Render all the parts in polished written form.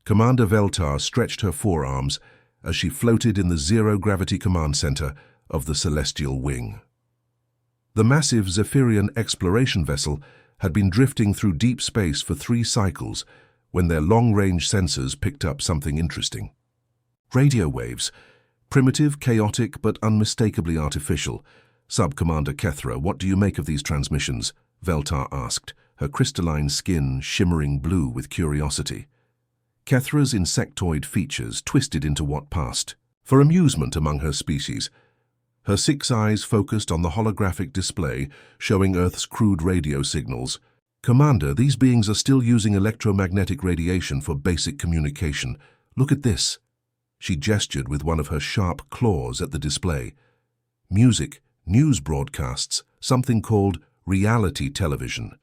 Commander Veltar stretched her forearms as she floated in the zero-gravity command center of the Celestial Wing. The massive Zephyrian exploration vessel had been drifting through deep space for 3 cycles when their long-range sensors picked up something interesting. Radio waves, primitive, chaotic, but unmistakably artificial. Sub-Commander Kethra, what do you make of these transmissions? Veltar asked, her crystalline skin shimmering blue with curiosity. Kethra's insectoid features twisted into what passed for amusement among her species. Her 6 eyes focused on the holographic display showing Earth's crude radio signals. Commander, these beings are still using electromagnetic radiation for basic communication. Look at this. She gestured with one of her sharp claws at the display. Music, news broadcasts, something called reality television.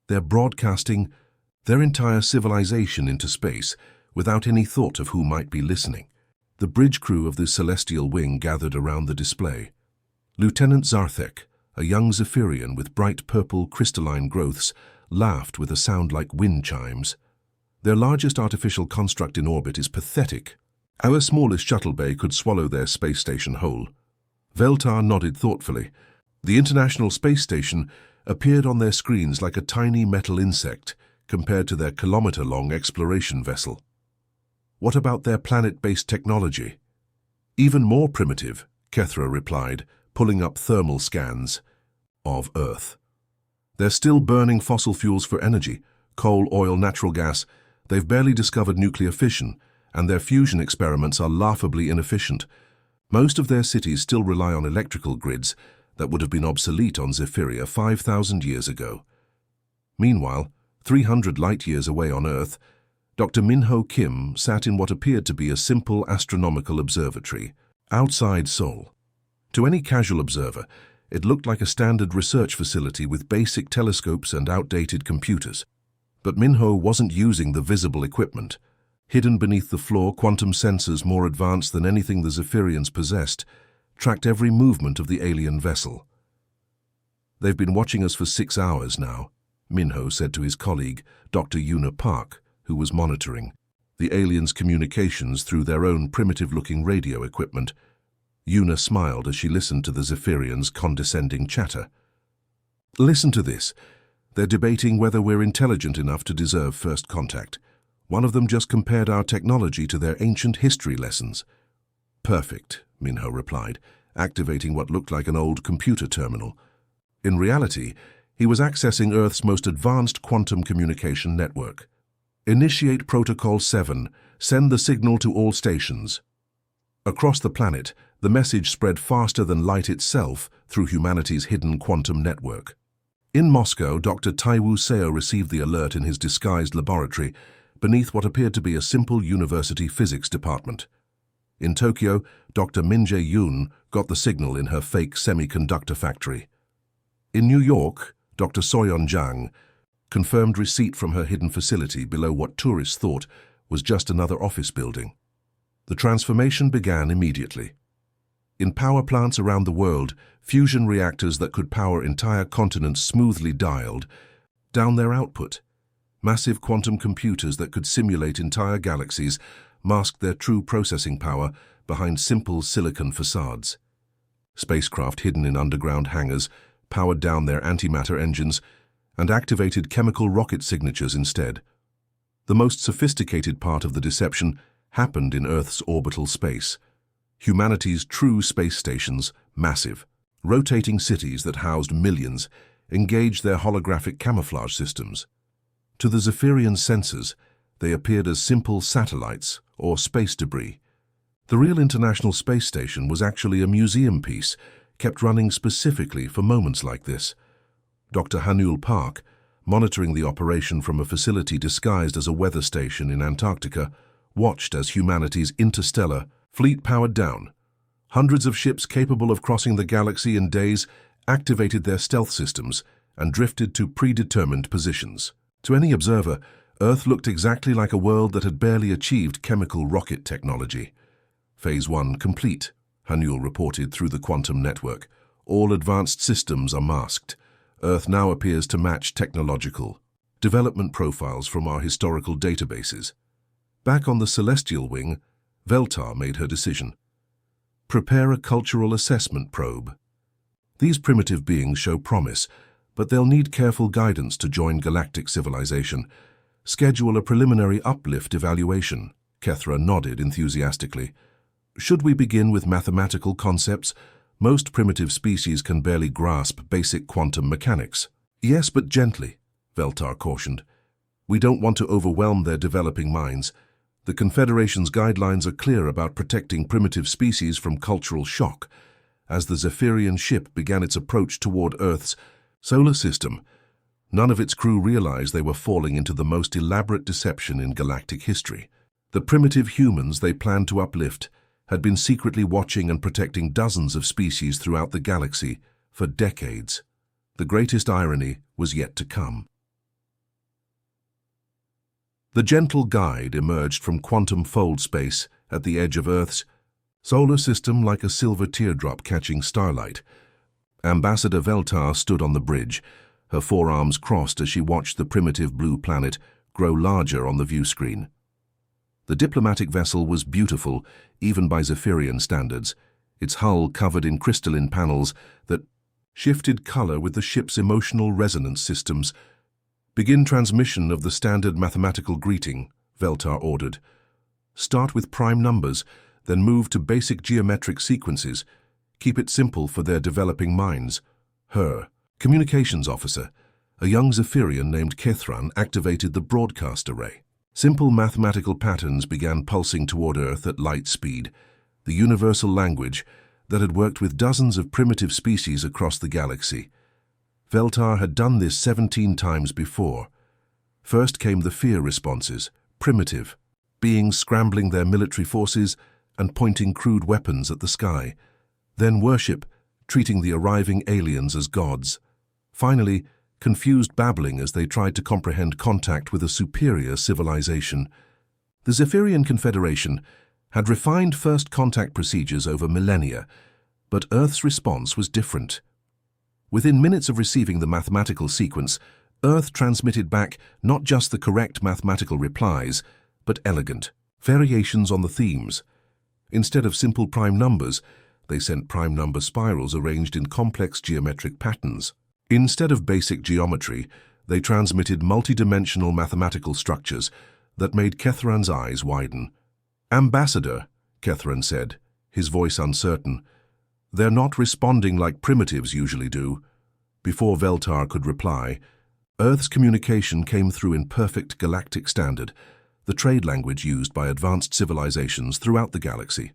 They're broadcasting their entire civilization into space without any thought of who might be listening. The bridge crew of the Celestial Wing gathered around the display. Lieutenant Zarthek, a young Zephyrian with bright purple crystalline growths, laughed with a sound like wind chimes. Their largest artificial construct in orbit is pathetic. Our smallest shuttle bay could swallow their space station whole. Veltar nodded thoughtfully. The International Space Station appeared on their screens like a tiny metal insect compared to their kilometer-long exploration vessel. What about their planet-based technology? Even more primitive, Kethra replied, pulling up thermal scans of Earth. They're still burning fossil fuels for energy, coal, oil, natural gas. They've barely discovered nuclear fission, and their fusion experiments are laughably inefficient. Most of their cities still rely on electrical grids that would have been obsolete on Zephyria 5,000 years ago. Meanwhile, 300 light-years away on Earth, Dr. Minho Kim sat in what appeared to be a simple astronomical observatory outside Seoul. To any casual observer, it looked like a standard research facility with basic telescopes and outdated computers. But Minho wasn't using the visible equipment. Hidden beneath the floor, quantum sensors more advanced than anything the Zephyrians possessed tracked every movement of the alien vessel. They've been watching us for 6 hours now, Minho said to his colleague, Dr. Yuna Park, who was monitoring the aliens' communications through their own primitive-looking radio equipment. Yuna smiled as she listened to the Zephyrians' condescending chatter. Listen to this. They're debating whether we're intelligent enough to deserve first contact. One of them just compared our technology to their ancient history lessons. Perfect, Minho replied, activating what looked like an old computer terminal. In reality, he was accessing Earth's most advanced quantum communication network. Initiate Protocol 7. Send the signal to all stations. Across the planet, the message spread faster than light itself through humanity's hidden quantum network. In Moscow, Dr. Taiwu Seo received the alert in his disguised laboratory beneath what appeared to be a simple university physics department. In Tokyo, Dr. Min-jae Yoon got the signal in her fake semiconductor factory. In New York, Dr. Soyeon Jang confirmed receipt from her hidden facility below what tourists thought was just another office building. The transformation began immediately. In power plants around the world, fusion reactors that could power entire continents smoothly dialed down their output. Massive quantum computers that could simulate entire galaxies masked their true processing power behind simple silicon facades. Spacecraft hidden in underground hangars powered down their antimatter engines and activated chemical rocket signatures instead. The most sophisticated part of the deception happened in Earth's orbital space. Humanity's true space stations, massive, rotating cities that housed millions, engaged their holographic camouflage systems. To the Zephyrian sensors, they appeared as simple satellites or space debris. The real International Space Station was actually a museum piece, kept running specifically for moments like this. Dr. Hanul Park, monitoring the operation from a facility disguised as a weather station in Antarctica, watched as humanity's interstellar fleet powered down. Hundreds of ships capable of crossing the galaxy in days activated their stealth systems and drifted to predetermined positions. To any observer, Earth looked exactly like a world that had barely achieved chemical rocket technology. Phase 1 complete, Hanul reported through the quantum network. All advanced systems are masked. Earth now appears to match technological development profiles from our historical databases. Back on the celestial wing, Veltar made her decision. Prepare a cultural assessment probe. These primitive beings show promise, but they'll need careful guidance to join galactic civilization. Schedule a preliminary uplift evaluation. Kethra nodded enthusiastically. Should we begin with mathematical concepts? Most primitive species can barely grasp basic quantum mechanics. Yes, but gently, Veltar cautioned. We don't want to overwhelm their developing minds. The Confederation's guidelines are clear about protecting primitive species from cultural shock. As the Zephyrian ship began its approach toward Earth's solar system, none of its crew realized they were falling into the most elaborate deception in galactic history. The primitive humans they planned to uplift had been secretly watching and protecting dozens of species throughout the galaxy for decades. The greatest irony was yet to come. The gentle guide emerged from quantum fold space at the edge of Earth's solar system like a silver teardrop catching starlight. Ambassador Veltar stood on the bridge, her forearms crossed as she watched the primitive blue planet grow larger on the view screen. The diplomatic vessel was beautiful, even by Zephyrian standards, its hull covered in crystalline panels that shifted color with the ship's emotional resonance systems. Begin transmission of the standard mathematical greeting, Veltar ordered. Start with prime numbers, then move to basic geometric sequences. Keep it simple for their developing minds. Her communications officer, a young Zephyrian named Kethran, activated the broadcast array. Simple mathematical patterns began pulsing toward Earth at light speed, the universal language that had worked with dozens of primitive species across the galaxy. Veltar had done this 17 times before. First came the fear responses, primitive, beings scrambling their military forces and pointing crude weapons at the sky. Then worship, treating the arriving aliens as gods. Finally, confused babbling as they tried to comprehend contact with a superior civilization. The Zephyrian Confederation had refined first contact procedures over millennia, but Earth's response was different. Within minutes of receiving the mathematical sequence, Earth transmitted back not just the correct mathematical replies, but elegant variations on the themes. Instead of simple prime numbers, they sent prime number spirals arranged in complex geometric patterns. Instead of basic geometry, they transmitted multidimensional mathematical structures that made Kethran's eyes widen. "Ambassador," Kethran said, his voice uncertain, "they're not responding like primitives usually do." Before Veltar could reply, Earth's communication came through in perfect galactic standard, the trade language used by advanced civilizations throughout the galaxy.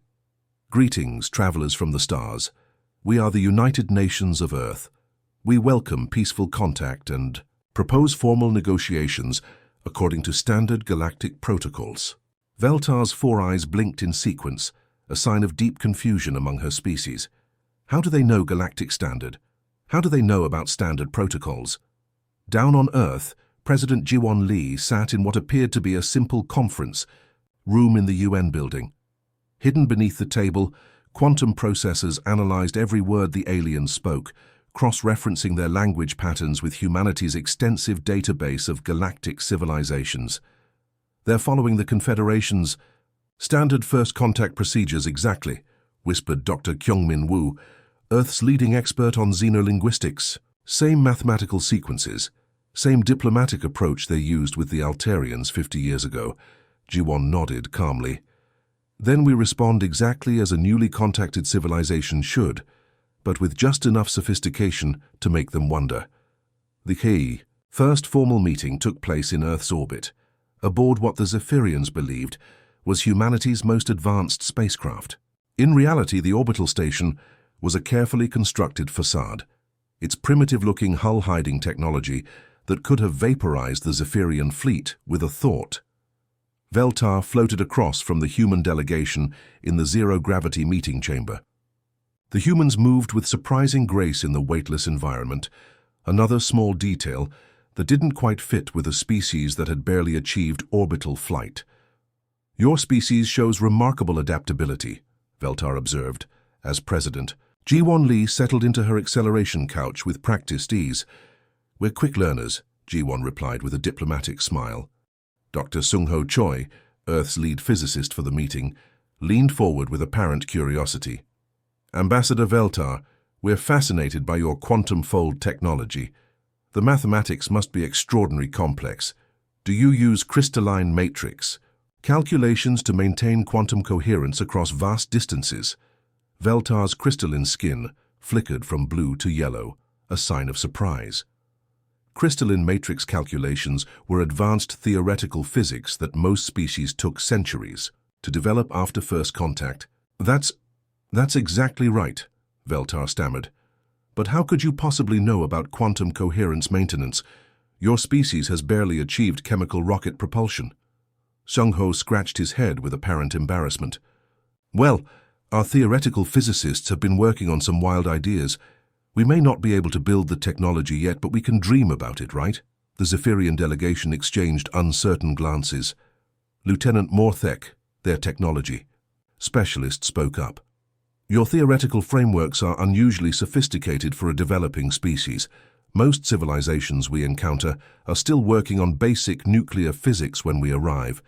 "Greetings, travelers from the stars. We are the United Nations of Earth. We welcome peaceful contact and propose formal negotiations according to standard galactic protocols." Veltar's four eyes blinked in sequence, a sign of deep confusion among her species. How do they know galactic standard? How do they know about standard protocols? Down on Earth, President Jiwon Lee sat in what appeared to be a simple conference room in the UN building. Hidden beneath the table, quantum processors analyzed every word the aliens spoke, cross-referencing their language patterns with humanity's extensive database of galactic civilizations. "They're following the Confederation's standard first contact procedures exactly," whispered Dr. Kyungmin Woo, Earth's leading expert on xenolinguistics. "Same mathematical sequences, same diplomatic approach they used with the Altarians 50 years ago." Jiwon nodded calmly. "Then we respond exactly as a newly contacted civilization should, but with just enough sophistication to make them wonder." The first formal meeting took place in Earth's orbit, aboard what the Zephyrians believed was humanity's most advanced spacecraft. In reality, the orbital station was a carefully constructed facade, its primitive-looking hull-hiding technology that could have vaporized the Zephyrian fleet with a thought. Veltar floated across from the human delegation in the zero-gravity meeting chamber. The humans moved with surprising grace in the weightless environment, another small detail that didn't quite fit with a species that had barely achieved orbital flight. "Your species shows remarkable adaptability," Veltar observed, as president. Jiwon Lee settled into her acceleration couch with practiced ease. "We're quick learners," Jiwon replied with a diplomatic smile. Dr. Sung-Ho Choi, Earth's lead physicist for the meeting, leaned forward with apparent curiosity. "Ambassador Veltar, we're fascinated by your quantum fold technology. The mathematics must be extraordinarily complex. Do you use crystalline matrix calculations to maintain quantum coherence across vast distances?" Veltar's crystalline skin flickered from blue to yellow, a sign of surprise. Crystalline matrix calculations were advanced theoretical physics that most species took centuries to develop after first contact. That's exactly right," Veltar stammered. "But how could you possibly know about quantum coherence maintenance? Your species has barely achieved chemical rocket propulsion." Sung-Ho scratched his head with apparent embarrassment. "Well, our theoretical physicists have been working on some wild ideas. We may not be able to build the technology yet, but we can dream about it, right?" The Zephyrian delegation exchanged uncertain glances. "Lieutenant Morthek, their technology specialist, spoke up. "Your theoretical frameworks are unusually sophisticated for a developing species. Most civilizations we encounter are still working on basic nuclear physics when we arrive."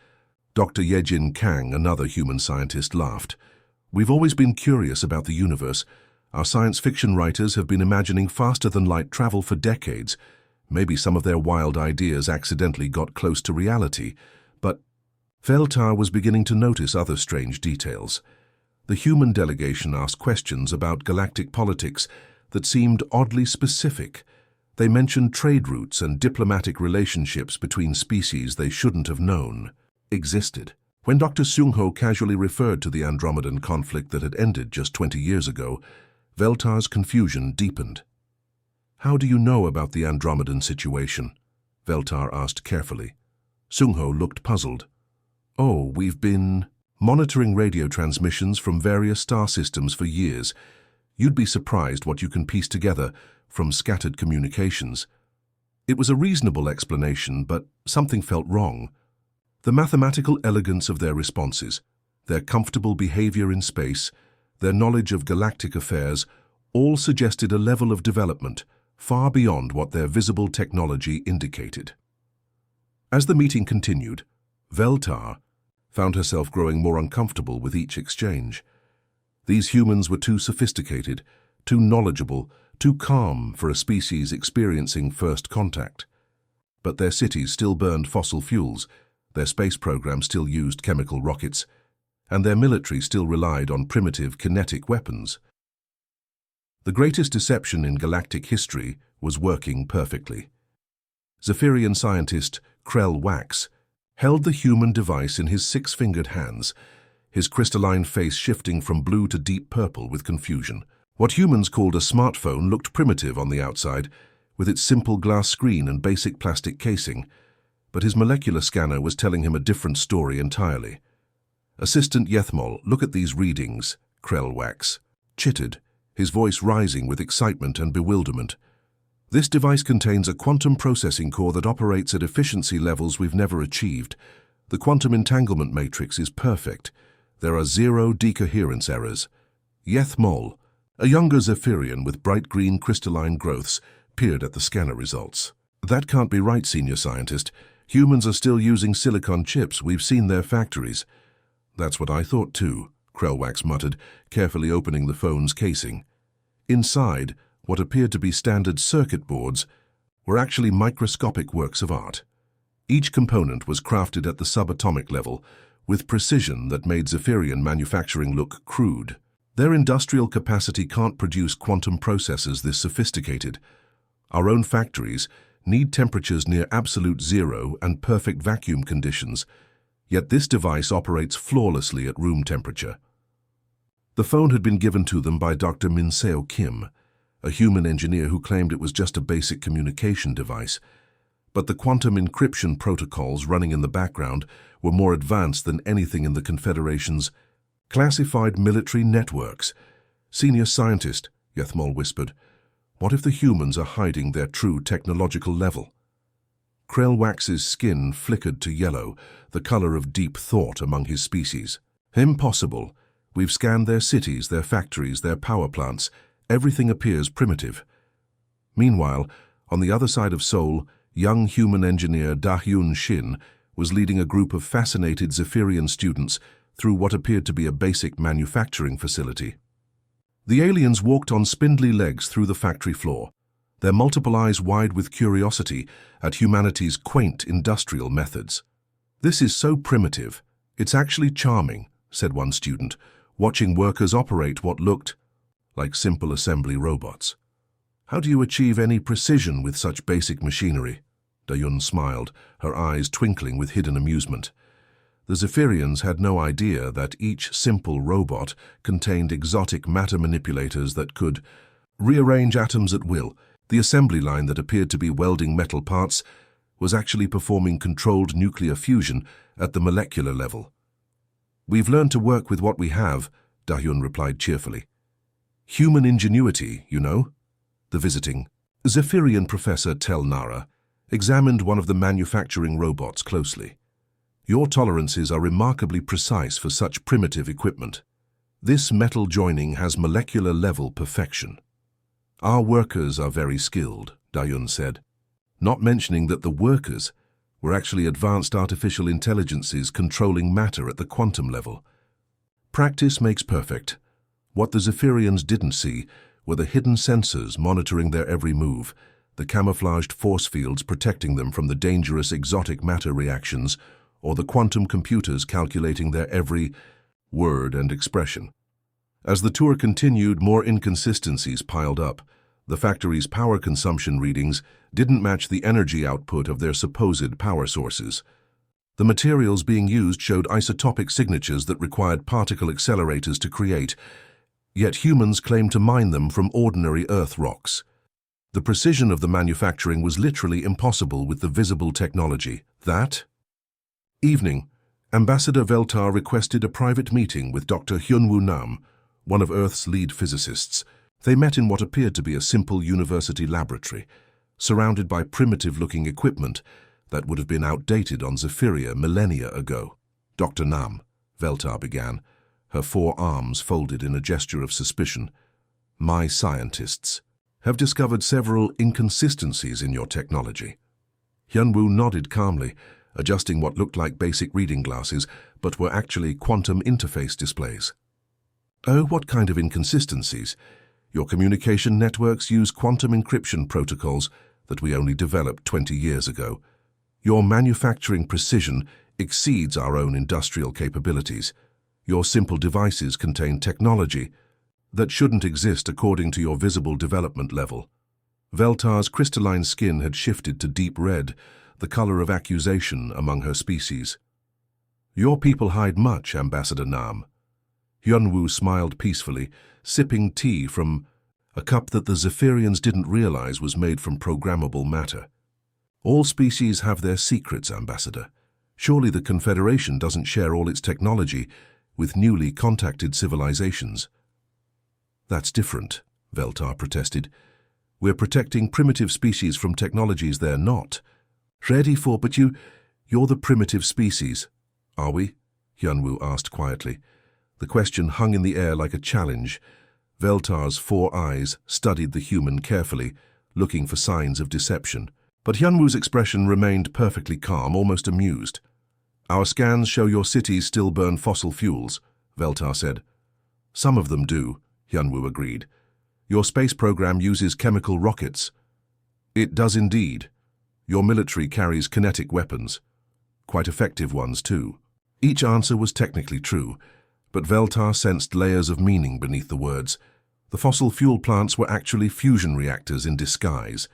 Dr. Yejin Kang, another human scientist, laughed. "We've always been curious about the universe. Our science fiction writers have been imagining faster-than-light travel for decades. Maybe some of their wild ideas accidentally got close to reality, but..." Veltar was beginning to notice other strange details. The human delegation asked questions about galactic politics that seemed oddly specific. They mentioned trade routes and diplomatic relationships between species they shouldn't have known existed. When Dr. Sung-Ho casually referred to the Andromedan conflict that had ended just 20 years ago, Veltar's confusion deepened. "How do you know about the Andromedan situation?" Veltar asked carefully. Sung-Ho looked puzzled. "Oh, we've been monitoring radio transmissions from various star systems for years. You'd be surprised what you can piece together from scattered communications." It was a reasonable explanation, but something felt wrong. The mathematical elegance of their responses, their comfortable behavior in space, their knowledge of galactic affairs, all suggested a level of development far beyond what their visible technology indicated. As the meeting continued, Veltar found herself growing more uncomfortable with each exchange. These humans were too sophisticated, too knowledgeable, too calm for a species experiencing first contact. But their cities still burned fossil fuels, their space program still used chemical rockets, and their military still relied on primitive kinetic weapons. The greatest deception in galactic history was working perfectly. Zephyrian scientist Krell Wax held the human device in his six-fingered hands, his crystalline face shifting from blue to deep purple with confusion. What humans called a smartphone looked primitive on the outside, with its simple glass screen and basic plastic casing, but his molecular scanner was telling him a different story entirely. "Assistant Yethmol, look at these readings," Krell Wax chittered, his voice rising with excitement and bewilderment. "This device contains a quantum processing core that operates at efficiency levels we've never achieved. The quantum entanglement matrix is perfect. There are 0 decoherence errors." Yethmol, a younger Zephyrian with bright green crystalline growths, peered at the scanner results. "That can't be right, senior scientist. Humans are still using silicon chips. We've seen their factories." "That's what I thought too," Krellwax muttered, carefully opening the phone's casing. Inside, what appeared to be standard circuit boards were actually microscopic works of art. Each component was crafted at the subatomic level, with precision that made Zephyrian manufacturing look crude. Their industrial capacity can't produce quantum processors this sophisticated. Our own factories need temperatures near absolute zero and perfect vacuum conditions, yet this device operates flawlessly at room temperature. The phone had been given to them by Dr. Minseo Kim, a human engineer who claimed it was just a basic communication device. But the quantum encryption protocols running in the background were more advanced than anything in the Confederation's classified military networks. "Senior scientist," Yethmol whispered, "what if the humans are hiding their true technological level?" Krellwax's skin flickered to yellow, the color of deep thought among his species. "Impossible. We've scanned their cities, their factories, their power plants. Everything appears primitive." Meanwhile, on the other side of Seoul, young human engineer Da-Hyun Shin was leading a group of fascinated Zephyrian students through what appeared to be a basic manufacturing facility. The aliens walked on spindly legs through the factory floor, their multiple eyes wide with curiosity at humanity's quaint industrial methods. "This is so primitive. It's actually charming," said one student, watching workers operate what looked like simple assembly robots. "How do you achieve any precision with such basic machinery?" Dayun smiled, her eyes twinkling with hidden amusement. The Zephyrians had no idea that each simple robot contained exotic matter manipulators that could rearrange atoms at will. The assembly line that appeared to be welding metal parts was actually performing controlled nuclear fusion at the molecular level. "We've learned to work with what we have," Dayun replied cheerfully. "Human ingenuity, you know." The visiting Zephyrian professor Tel Nara examined one of the manufacturing robots closely. "Your tolerances are remarkably precise for such primitive equipment. This metal joining has molecular-level perfection." "Our workers are very skilled," Dayun said, not mentioning that the workers were actually advanced artificial intelligences controlling matter at the quantum level. "Practice makes perfect." What the Zephyrians didn't see were the hidden sensors monitoring their every move, the camouflaged force fields protecting them from the dangerous exotic matter reactions, or the quantum computers calculating their every word and expression. As the tour continued, more inconsistencies piled up. The factory's power consumption readings didn't match the energy output of their supposed power sources. The materials being used showed isotopic signatures that required particle accelerators to create, yet humans claimed to mine them from ordinary Earth rocks. The precision of the manufacturing was literally impossible with the visible technology. That evening, Ambassador Veltar requested a private meeting with Dr. Hyunwoo Nam, one of Earth's lead physicists. They met in what appeared to be a simple university laboratory, surrounded by primitive-looking equipment that would have been outdated on Zephyria millennia ago. "Dr. Nam," Veltar began, her four arms folded in a gesture of suspicion, "my scientists have discovered several inconsistencies in your technology." Hyunwoo nodded calmly, adjusting what looked like basic reading glasses, but were actually quantum interface displays. "Oh, what kind of inconsistencies?" "Your communication networks use quantum encryption protocols that we only developed 20 years ago. Your manufacturing precision exceeds our own industrial capabilities. Your simple devices contain technology that shouldn't exist according to your visible development level." Veltar's crystalline skin had shifted to deep red, the color of accusation among her species. "Your people hide much, Ambassador Nam." Hyunwoo smiled peacefully, sipping tea from a cup that the Zephyrians didn't realize was made from programmable matter. "All species have their secrets, Ambassador. Surely the Confederation doesn't share all its technology with newly contacted civilizations." "That's different," Veltar protested. "We're protecting primitive species from technologies they're not ready for." "But you're the primitive species, are we?" Hyunwoo asked quietly. The question hung in the air like a challenge. Veltar's four eyes studied the human carefully, looking for signs of deception. But Hyunwoo's expression remained perfectly calm, almost amused. "Our scans show your cities still burn fossil fuels," Veltar said. "Some of them do," Hyunwoo agreed. "Your space program uses chemical rockets." "It does indeed. Your military carries kinetic weapons. Quite effective ones, too." Each answer was technically true, but Veltar sensed layers of meaning beneath the words. The fossil fuel plants were actually fusion reactors in disguise.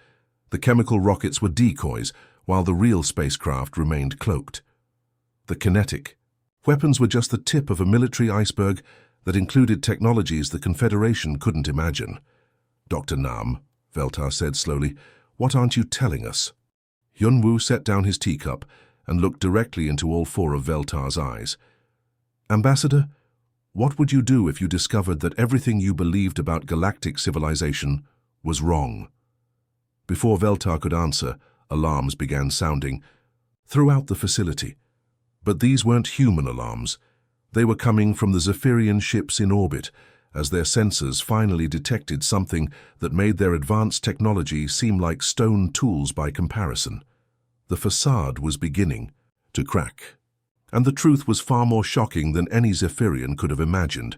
The chemical rockets were decoys, while the real spacecraft remained cloaked. The kinetic weapons were just the tip of a military iceberg that included technologies the Confederation couldn't imagine. "Dr. Nam," Veltar said slowly, "what aren't you telling us?" Hyunwoo set down his teacup and looked directly into all four of Veltar's eyes. "Ambassador, what would you do if you discovered that everything you believed about galactic civilization was wrong?" Before Veltar could answer, alarms began sounding throughout the facility. But these weren't human alarms. They were coming from the Zephyrian ships in orbit, as their sensors finally detected something that made their advanced technology seem like stone tools by comparison. The facade was beginning to crack. And the truth was far more shocking than any Zephyrian could have imagined.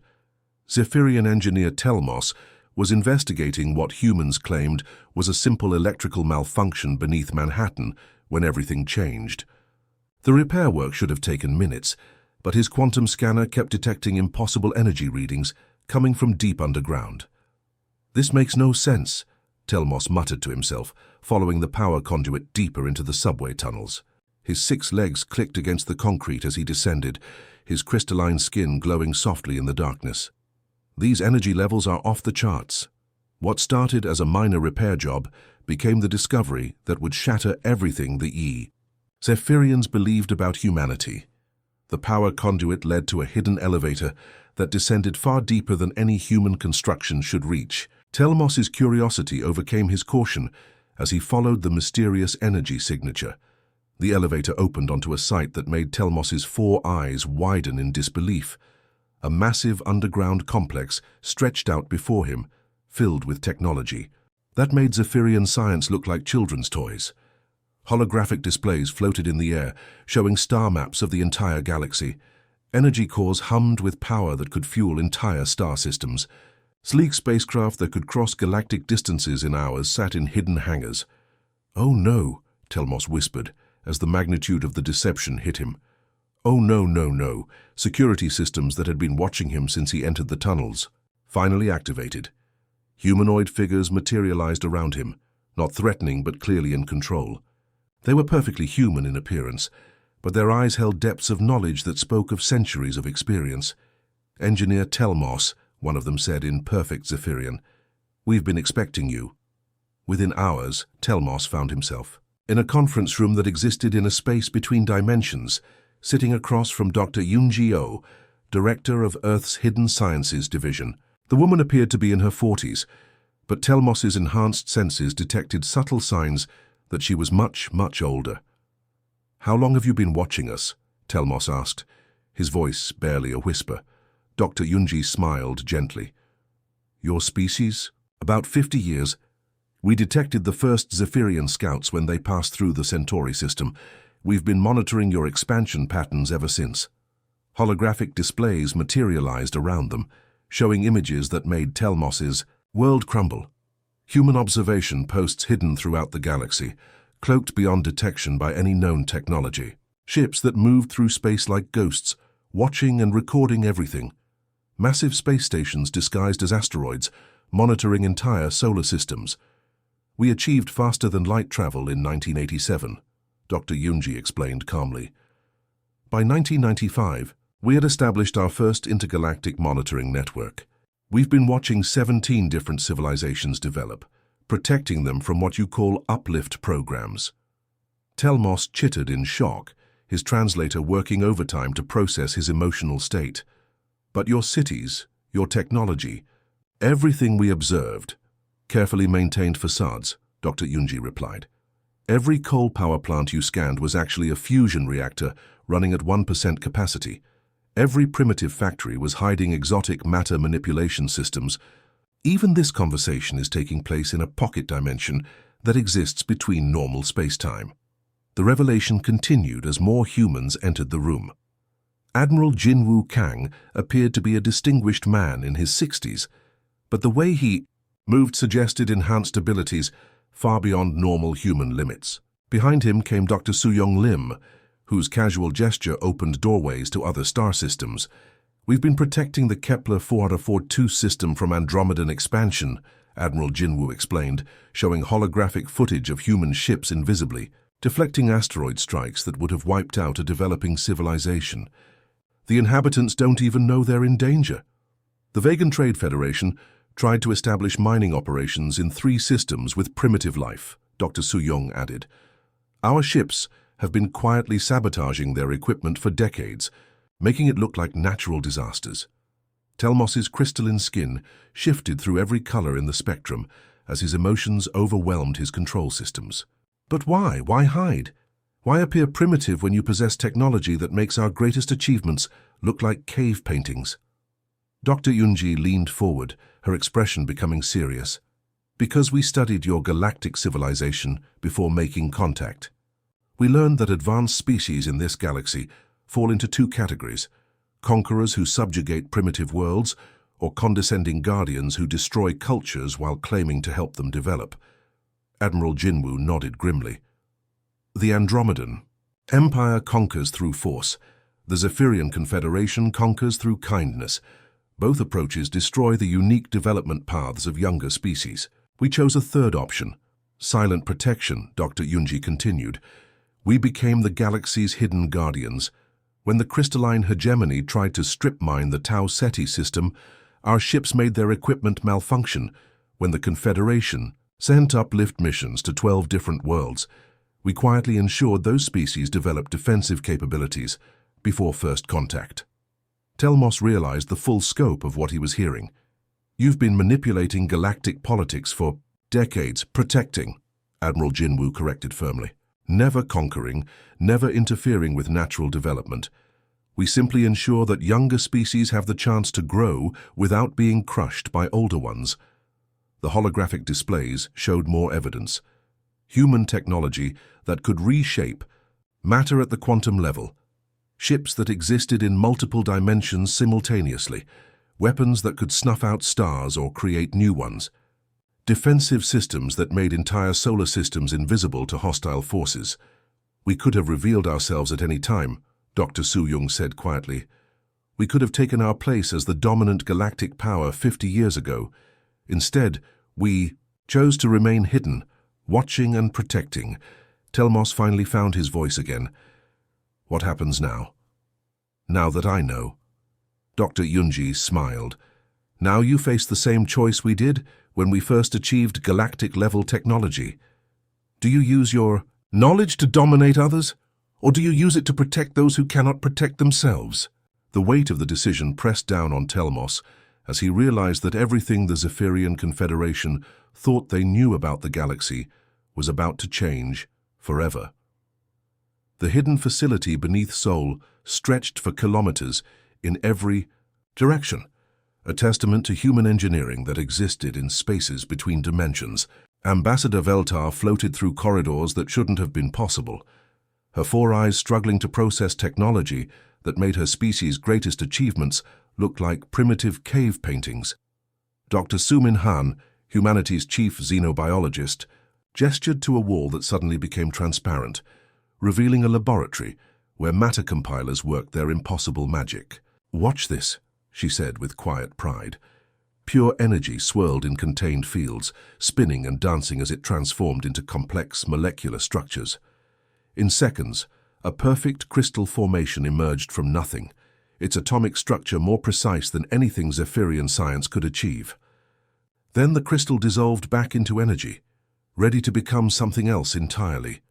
Zephyrian engineer Telmos was investigating what humans claimed was a simple electrical malfunction beneath Manhattan when everything changed. The repair work should have taken minutes, but his quantum scanner kept detecting impossible energy readings coming from deep underground. "This makes no sense," Telmos muttered to himself, following the power conduit deeper into the subway tunnels. His 6 legs clicked against the concrete as he descended, his crystalline skin glowing softly in the darkness. These energy levels are off the charts. What started as a minor repair job became the discovery that would shatter everything the Zephyrians believed about humanity. The power conduit led to a hidden elevator that descended far deeper than any human construction should reach. Telmos's curiosity overcame his caution as he followed the mysterious energy signature. The elevator opened onto a sight that made Telmos's 4 eyes widen in disbelief. A massive underground complex stretched out before him, filled with technology. That made Zephyrian science look like children's toys. Holographic displays floated in the air, showing star maps of the entire galaxy. Energy cores hummed with power that could fuel entire star systems. Sleek spacecraft that could cross galactic distances in hours sat in hidden hangars. "Oh no," Telmos whispered, as the magnitude of the deception hit him. "Oh no, no, no." Security systems that had been watching him since he entered the tunnels finally activated. Humanoid figures materialized around him, not threatening but clearly in control. They were perfectly human in appearance, but their eyes held depths of knowledge that spoke of centuries of experience. "Engineer Telmos," one of them said in perfect Zephyrian, "we've been expecting you." Within hours, Telmos found himself in a conference room that existed in a space between dimensions, sitting across from Dr. Yunji-Oh, director of Earth's Hidden Sciences Division. The woman appeared to be in her 40s, but Telmos's enhanced senses detected subtle signs that she was much, much older. "How long have you been watching us?" Telmos asked, his voice barely a whisper. Dr. Yunji smiled gently. "Your species? About 50 years. We detected the first Zephyrian scouts when they passed through the Centauri system. We've been monitoring your expansion patterns ever since." Holographic displays materialized around them, showing images that made Telmos's world crumble. Human observation posts hidden throughout the galaxy, cloaked beyond detection by any known technology. Ships that moved through space like ghosts, watching and recording everything. Massive space stations disguised as asteroids, monitoring entire solar systems. "We achieved faster-than-light travel in 1987, Dr. Yunji explained calmly. By 1995, we had established our first intergalactic monitoring network. We've been watching 17 different civilizations develop, protecting them from what you call uplift programs." Telmos chittered in shock, his translator working overtime to process his emotional state. "But your cities, your technology, everything we observed, carefully maintained facades," Dr. Yunji replied. "Every coal power plant you scanned was actually a fusion reactor running at 1% capacity. Every primitive factory was hiding exotic matter manipulation systems. Even this conversation is taking place in a pocket dimension that exists between normal space-time." The revelation continued as more humans entered the room. Admiral Jinwoo Kang appeared to be a distinguished man in his 60s, but the way he moved suggested enhanced abilities far beyond normal human limits. Behind him came Dr. Soo-Young Lim, whose casual gesture opened doorways to other star systems. "We've been protecting the Kepler 442 system from Andromedan expansion," Admiral Jinwoo explained, showing holographic footage of human ships invisibly, deflecting asteroid strikes that would have wiped out a developing civilization. "The inhabitants don't even know they're in danger." The Vegan Trade Federation tried to establish mining operations in 3 systems with primitive life, Dr. Soo-Young added. "Our ships have been quietly sabotaging their equipment for decades, making it look like natural disasters." Telmos's crystalline skin shifted through every color in the spectrum as his emotions overwhelmed his control systems. "But why? Why hide? Why appear primitive when you possess technology that makes our greatest achievements look like cave paintings?" Dr. Yunji leaned forward, her expression becoming serious. "Because we studied your galactic civilization before making contact." We learned that advanced species in this galaxy fall into two categories: conquerors who subjugate primitive worlds, or condescending guardians who destroy cultures while claiming to help them develop. Admiral Jinwu nodded grimly. The Andromedan Empire conquers through force. The Zephyrian Confederation conquers through kindness. Both approaches destroy the unique development paths of younger species. We chose a third option, silent protection, Dr. Yunji continued. We became the galaxy's hidden guardians. When the crystalline hegemony tried to strip mine the Tau Ceti system, our ships made their equipment malfunction. When the Confederation sent uplift missions to 12 different worlds, we quietly ensured those species developed defensive capabilities before first contact. Telmos realized the full scope of what he was hearing. You've been manipulating galactic politics for decades, protecting, Admiral Jinwu corrected firmly. Never conquering, never interfering with natural development. We simply ensure that younger species have the chance to grow without being crushed by older ones. The holographic displays showed more evidence. Human technology that could reshape matter at the quantum level. Ships that existed in multiple dimensions simultaneously. Weapons that could snuff out stars or create new ones. Defensive systems that made entire solar systems invisible to hostile forces. We could have revealed ourselves at any time, Dr. Su-Yung said quietly. We could have taken our place as the dominant galactic power 50 years ago. Instead, we chose to remain hidden, watching and protecting. Telmos finally found his voice again. What happens now? Now that I know. Dr. Yunji smiled. Now you face the same choice we did when we first achieved galactic-level technology. Do you use your knowledge to dominate others, or do you use it to protect those who cannot protect themselves? The weight of the decision pressed down on Telmos as he realized that everything the Zephyrian Confederation thought they knew about the galaxy was about to change forever. The hidden facility beneath Sol stretched for kilometers in every direction, a testament to human engineering that existed in spaces between dimensions. Ambassador Veltar floated through corridors that shouldn't have been possible, her four eyes struggling to process technology that made her species' greatest achievements look like primitive cave paintings. Dr. Sumin Han, humanity's chief xenobiologist, gestured to a wall that suddenly became transparent, revealing a laboratory where matter compilers worked their impossible magic. "Watch this," she said with quiet pride. Pure energy swirled in contained fields, spinning and dancing as it transformed into complex molecular structures. In seconds, a perfect crystal formation emerged from nothing, its atomic structure more precise than anything Zephyrian science could achieve. Then the crystal dissolved back into energy, ready to become something else entirely.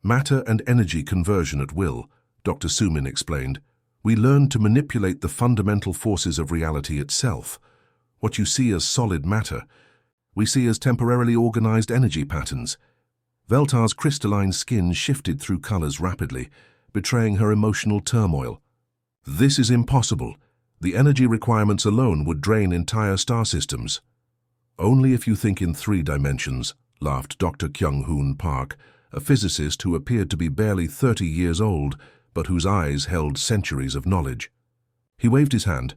Matter and energy conversion at will, Dr. Sumin explained. We learned to manipulate the fundamental forces of reality itself. What you see as solid matter, we see as temporarily organized energy patterns. Veltar's crystalline skin shifted through colors rapidly, betraying her emotional turmoil. This is impossible. The energy requirements alone would drain entire star systems. Only if you think in 3 dimensions, laughed Dr. Kyung-Hoon Park, a physicist who appeared to be barely 30 years old, but whose eyes held centuries of knowledge. He waved his hand,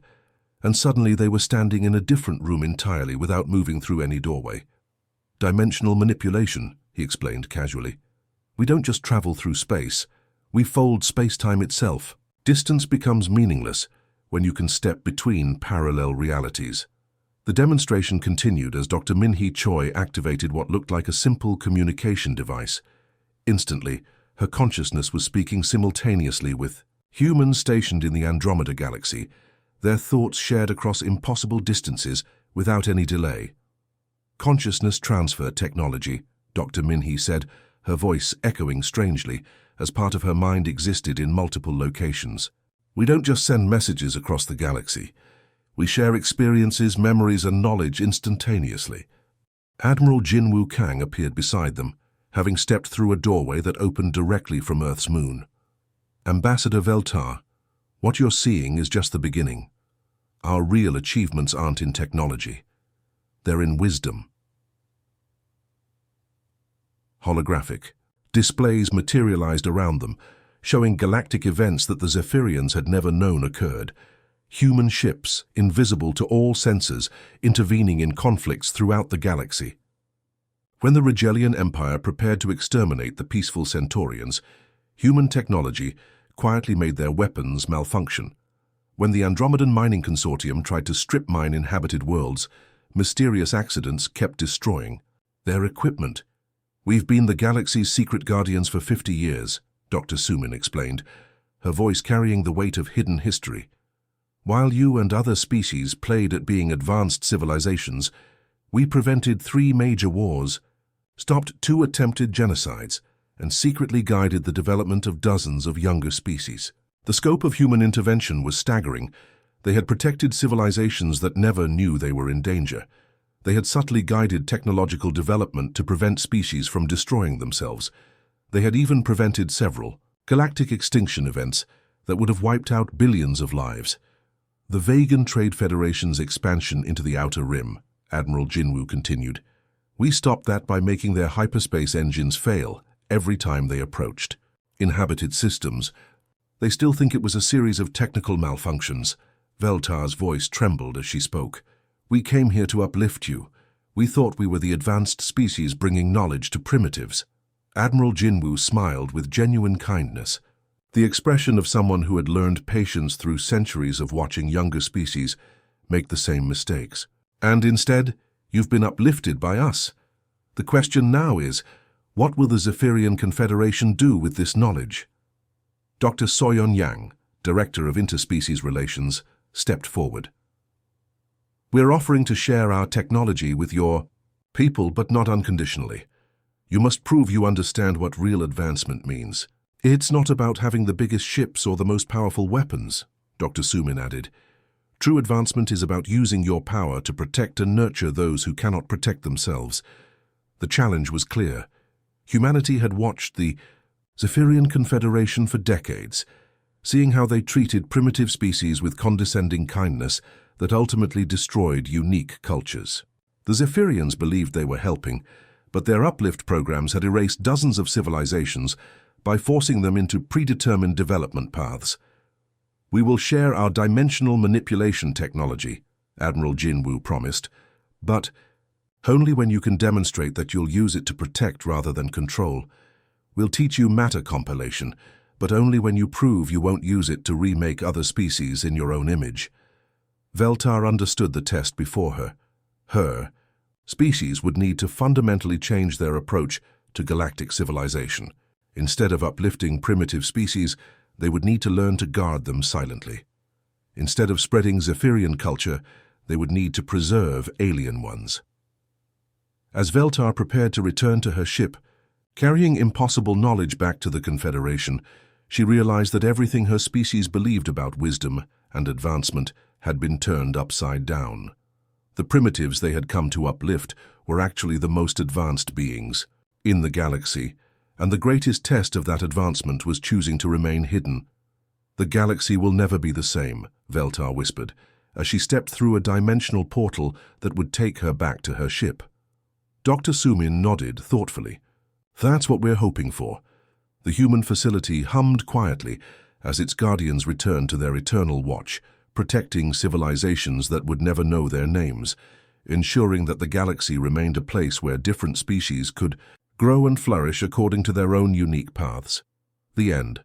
and suddenly they were standing in a different room entirely without moving through any doorway. Dimensional manipulation, he explained casually. We don't just travel through space, we fold space-time itself. Distance becomes meaningless when you can step between parallel realities. The demonstration continued as Dr. Min-hee Choi activated what looked like a simple communication device. Instantly, her consciousness was speaking simultaneously with humans stationed in the Andromeda galaxy, their thoughts shared across impossible distances without any delay. Consciousness transfer technology, Dr. Min-hee said, her voice echoing strangely, as part of her mind existed in multiple locations. We don't just send messages across the galaxy. We share experiences, memories, and knowledge instantaneously. Admiral Jinwu Kang appeared beside them, having stepped through a doorway that opened directly from Earth's moon. Ambassador Veltar, what you're seeing is just the beginning. Our real achievements aren't in technology. They're in wisdom. Holographic. Displays materialized around them, showing galactic events that the Zephyrians had never known occurred. Human ships, invisible to all senses, intervening in conflicts throughout the galaxy. When the Rigelian Empire prepared to exterminate the peaceful Centaurians, human technology quietly made their weapons malfunction. When the Andromedan Mining Consortium tried to strip mine inhabited worlds, mysterious accidents kept destroying their equipment. "We've been the galaxy's secret guardians for 50 years, Dr. Sumin explained, her voice carrying the weight of hidden history. "While you and other species played at being advanced civilizations, we prevented 3 major wars, stopped 2 attempted genocides, and secretly guided the development of dozens of younger species." The scope of human intervention was staggering. They had protected civilizations that never knew they were in danger. They had subtly guided technological development to prevent species from destroying themselves. They had even prevented several galactic extinction events that would have wiped out billions of lives. "The Vegan Trade Federation's expansion into the Outer Rim," Admiral Jinwu continued. "We stopped that by making their hyperspace engines fail every time they approached. Inhabited systems. They still think it was a series of technical malfunctions." Veltar's voice trembled as she spoke. "We came here to uplift you. We thought we were the advanced species bringing knowledge to primitives." Admiral Jinwu smiled with genuine kindness, the expression of someone who had learned patience through centuries of watching younger species make the same mistakes. "And instead, you've been uplifted by us. The question now is, what will the Zephyrian Confederation do with this knowledge?" Dr. Soyeon Yang, Director of Interspecies Relations, stepped forward. "We're offering to share our technology with your people, but not unconditionally. You must prove you understand what real advancement means. It's not about having the biggest ships or the most powerful weapons," Dr. Sumin added. "True advancement is about using your power to protect and nurture those who cannot protect themselves." The challenge was clear. Humanity had watched the Zephyrian Confederation for decades, seeing how they treated primitive species with condescending kindness that ultimately destroyed unique cultures. The Zephyrians believed they were helping, but their uplift programs had erased dozens of civilizations by forcing them into predetermined development paths. "We will share our dimensional manipulation technology," Admiral Jinwu promised, "but only when you can demonstrate that you'll use it to protect rather than control. We'll teach you matter compilation, but only when you prove you won't use it to remake other species in your own image." Veltar understood the test before her. Her species would need to fundamentally change their approach to galactic civilization. Instead of uplifting primitive species, they would need to learn to guard them silently. Instead of spreading Zephyrian culture, they would need to preserve alien ones. As Veltar prepared to return to her ship, carrying impossible knowledge back to the Confederation, she realized that everything her species believed about wisdom and advancement had been turned upside down. The primitives they had come to uplift were actually the most advanced beings in the galaxy, and the greatest test of that advancement was choosing to remain hidden. "The galaxy will never be the same," Veltar whispered, as she stepped through a dimensional portal that would take her back to her ship. Dr. Sumin nodded thoughtfully. "That's what we're hoping for." The human facility hummed quietly as its guardians returned to their eternal watch, protecting civilizations that would never know their names, ensuring that the galaxy remained a place where different species could grow and flourish according to their own unique paths. The end.